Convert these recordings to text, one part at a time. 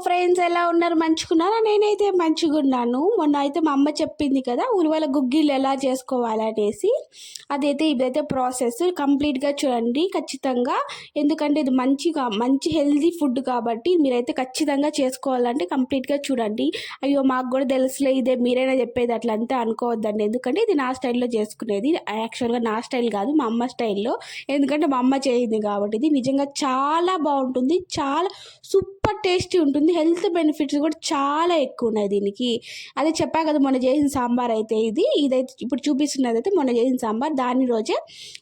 Friends, ఎలా ఉన్నారు? మంచిగున్నారా? నేనైతే మంచిగున్నాను. మొన్న అయితే మా అమ్మ చెప్పింది కదా ఉలవల గుగ్గిళ్ళు ఎలా చేసుకోవాలనేసి. ఇదైతే ప్రాసెస్ కంప్లీట్గా చూడండి ఖచ్చితంగా. ఎందుకంటే ఇది మంచి హెల్దీ ఫుడ్ కాబట్టి మీరైతే ఖచ్చితంగా చేసుకోవాలంటే కంప్లీట్గా చూడండి. అయ్యో మాకు కూడా తెలుసులే, ఇదే మీరైనా చెప్పేది అట్లా అంతే అనుకోవద్దండి. ఎందుకంటే ఇది నా స్టైల్లో చేసుకునేది. యాక్చువల్గా నా స్టైల్ కాదు, మా అమ్మ స్టైల్లో. ఎందుకంటే మా అమ్మ చేయింది కాబట్టి. ఇది నిజంగా చాలా బాగుంటుంది, చాలా సూపర్ టేస్టీ ఉంటుంది. హెల్త్ బెనిఫిట్స్ కూడా చాలా ఎక్కువ ఉన్నాయి దీనికి. అదే చెప్పా కదా మొన్న చేసిన సాంబార్ అయితే ఇదైతే ఇప్పుడు చూపిస్తున్నది అయితే మొన్న చేసిన సాంబార్. దాని రోజే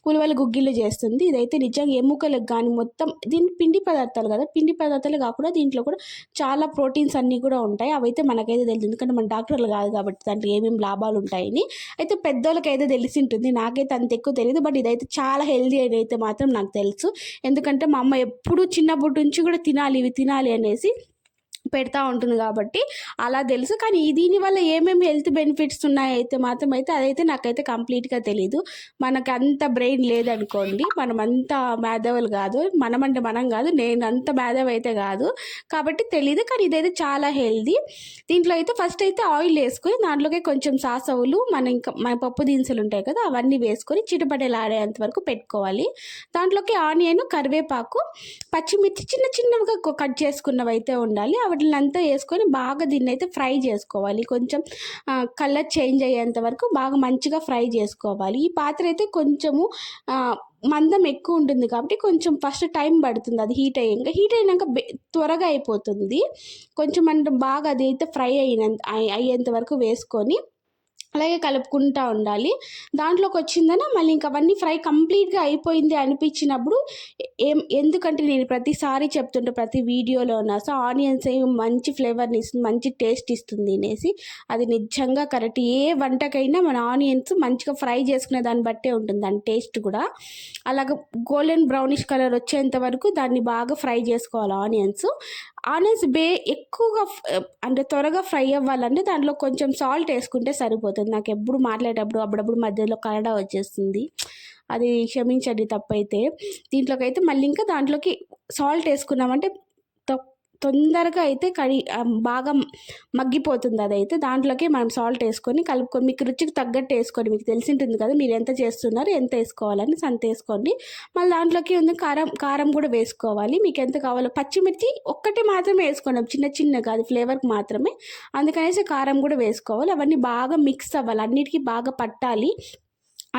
ఉలవల గుగ్గిళ్ళు చేస్తుంది. ఇదైతే నిజంగా ఎముకలకు కానీ మొత్తం దీని పిండి పదార్థాలు కదా, పిండి పదార్థాలు కాకుండా దీంట్లో కూడా చాలా ప్రోటీన్స్ అన్నీ కూడా ఉంటాయి. అవైతే మనకైతే తెలియదు, ఎందుకంటే మన డాక్టర్లు కాదు కాబట్టి దాంట్లో ఏమేమి లాభాలు ఉంటాయని. అయితే పెద్దోళ్ళకైతే తెలిసి ఉంటుంది, నాకైతే అంత ఎక్కువ తెలియదు. బట్ ఇదైతే చాలా హెల్దీ అని అయితే మాత్రం నాకు తెలుసు. ఎందుకంటే మా అమ్మ ఎప్పుడూ చిన్నప్పటి నుంచి కూడా ఇవి తినాలి అనేసి పెడతా ఉంటుంది కాబట్టి అలా తెలుసు. కానీ దీనివల్ల ఏమేమి హెల్త్ బెనిఫిట్స్ ఉన్నాయైతే మాత్రం అదైతే నాకైతే కంప్లీట్గా తెలీదు. మనకు అంత బ్రెయిన్ లేదనుకోండి, మనం అంత మేధావులు కాదు, మనమంటే మనం కాదు, నేను అంత మేధావి అయితే కాదు కాబట్టి తెలీదు. కానీ ఇదైతే చాలా హెల్దీ. దీంట్లో అయితే ఫస్ట్ అయితే ఆయిల్ వేసుకొని దాంట్లోకి కొంచెం సాసవులు, మన పప్పు దినుసులు ఉంటాయి కదా అవన్నీ వేసుకొని చిటపటలాడేంత వరకు పెట్టుకోవాలి. దాంట్లోకి ఆనియన్, కరివేపాకు, పచ్చిమిర్చి చిన్న చిన్నగా కట్ చేసుకున్నవి అయితే ఉండాలి. వాటినంతా వేసుకొని బాగా దీన్ని అయితే ఫ్రై చేసుకోవాలి. కొంచెం కలర్ చేంజ్ అయ్యేంత వరకు బాగా మంచిగా ఫ్రై చేసుకోవాలి. ఈ పాత్ర అయితే కొంచెము మందం ఎక్కువ ఉంటుంది కాబట్టి కొంచెం ఫస్ట్ టైం పడుతుంది. అది హీట్ అయినాక త్వరగా అయిపోతుంది. కొంచెం అంటే బాగా అది అయితే ఫ్రై అయ్యేంత వరకు వేసుకొని అలాగే కలుపుకుంటూ ఉండాలి. దాంట్లోకి వచ్చిందని మళ్ళీ ఇంకా అవన్నీ ఫ్రై కంప్లీట్గా అయిపోయింది అనిపించినప్పుడు ఎందుకంటే నేను ప్రతిసారి చెప్తుంటే ప్రతి వీడియోలో సో ఆనియన్స్ మంచి ఫ్లేవర్ని ఇస్తుంది, మంచి టేస్ట్ ఇస్తుంది అనేసి. అది నిజంగా కరెక్ట్. ఏ వంటకైనా మన ఆనియన్స్ మంచిగా ఫ్రై చేసుకునే దాన్ని బట్టే ఉంటుంది దాని టేస్ట్ కూడా. అలాగే గోల్డెన్ బ్రౌనిష్ కలర్ వచ్చేంత వరకు దాన్ని బాగా ఫ్రై చేసుకోవాలి. ఆనియన్స్ ఎక్కువగా అంటే త్వరగా ఫ్రై అవ్వాలంటే దాంట్లో కొంచెం సాల్ట్ వేసుకుంటే సరిపోతుంది. నాకు ఎప్పుడు మాట్లాడేటప్పుడు అప్పుడప్పుడు మధ్యలో కన్నడ వచ్చేస్తుంది, అది క్షమించండి తప్పైతే. దీంట్లోకి మళ్ళీ ఇంకా దాంట్లోకి సాల్ట్ వేసుకున్నామంటే తొందరగా అయితే బాగా మగ్గిపోతుంది. అదైతే దాంట్లోకి మనం సాల్ట్ వేసుకొని కలుపుకొని మీకు రుచికి తగ్గట్టు వేసుకోండి. మీకు తెలిసి ఉంటుంది కదా మీరు ఎంత చేస్తున్నారు, ఎంత వేసుకోవాలని అంత వేసుకోండి. మళ్ళీ దాంట్లోకి కారం కూడా వేసుకోవాలి. మీకు ఎంత కావాలో. పచ్చిమిర్చి ఒక్కటి మాత్రమే వేసుకోండి, చిన్నగా, అది ఫ్లేవర్కి మాత్రమే. అందుకనేసి కారం కూడా వేసుకోవాలి. అవన్నీ బాగా మిక్స్ అవ్వాలి, అన్నిటికీ బాగా పట్టాలి.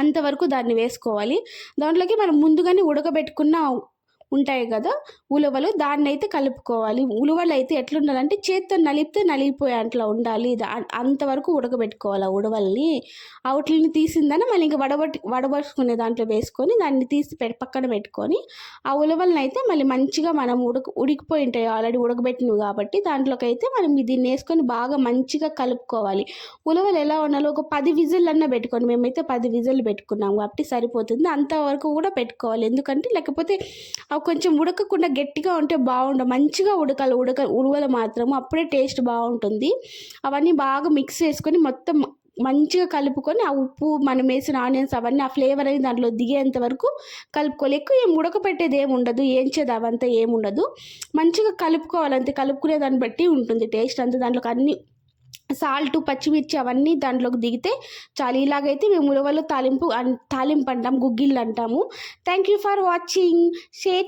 అంతవరకు దాన్ని వేసుకోవాలి. దాంట్లోకి మనం ముందుగానే ఉడకబెట్టుకున్న ఉంటాయి కదా ఉలవలు, దాన్ని అయితే కలుపుకోవాలి. ఉలవలు అయితే ఎట్లుండాలంటే చేత్తో నలిపితే నలిగిపోయే అట్లా ఉండాలి. అంతవరకు ఉడకబెట్టుకోవాలి. ఉలవల్ని వాటిని తీసిందని మళ్ళీ ఇంకా వడబట్టుకునే దాంట్లో వేసుకొని దాన్ని తీసి పక్కన పెట్టుకొని ఆ ఉలవల్ని అయితే మళ్ళీ మంచిగా మనం ఉడికిపోయి ఉంటాయి ఆల్రెడీ ఉడకబెట్టినవి కాబట్టి దాంట్లోకి అయితే మనం దీన్ని వేసుకొని బాగా మంచిగా కలుపుకోవాలి. ఉలవలు ఎలా ఉండాలో ఒక 10 విజిల్ అన్న పెట్టుకోండి. మేమైతే 10 విజిల్ పెట్టుకున్నాము కాబట్టి సరిపోతుంది. అంతవరకు కూడా పెట్టుకోవాలి. ఎందుకంటే లేకపోతే అవి కొంచెం ఉడకకుండా గట్టిగా ఉంటే బాగుండవు. మంచిగా ఉడకాలి. ఉలవలు మాత్రం అప్పుడే టేస్ట్ బాగుంటుంది. అవన్నీ బాగా మిక్స్ చేసుకొని మొత్తం మంచిగా కలుపుకొని ఆ ఉప్పు, మనం వేసిన ఆనియన్స్ అవన్నీ ఆ ఫ్లేవర్ అనేది దాంట్లో దిగేంత వరకు కలుపుకోవాలి. ఎక్కువ ఏం ఉడకపెట్టేది ఏమి ఉండదు, ఏంచేది అవంతా ఏముండదు. మంచిగా కలుపుకోవాలి. అంతే, కలుపుకునే దాన్ని బట్టి ఉంటుంది టేస్ట్ అంతా. దాంట్లోకి అన్ని సాల్ట్, పచ్చిమిర్చి అవన్నీ దాంట్లోకి దిగితే చాలు. ఇలాగైతే మేము ఉలవలు తాలింపు అంటాం, గుగ్గిళ్ళు అంటాము. Thank you for watching. Share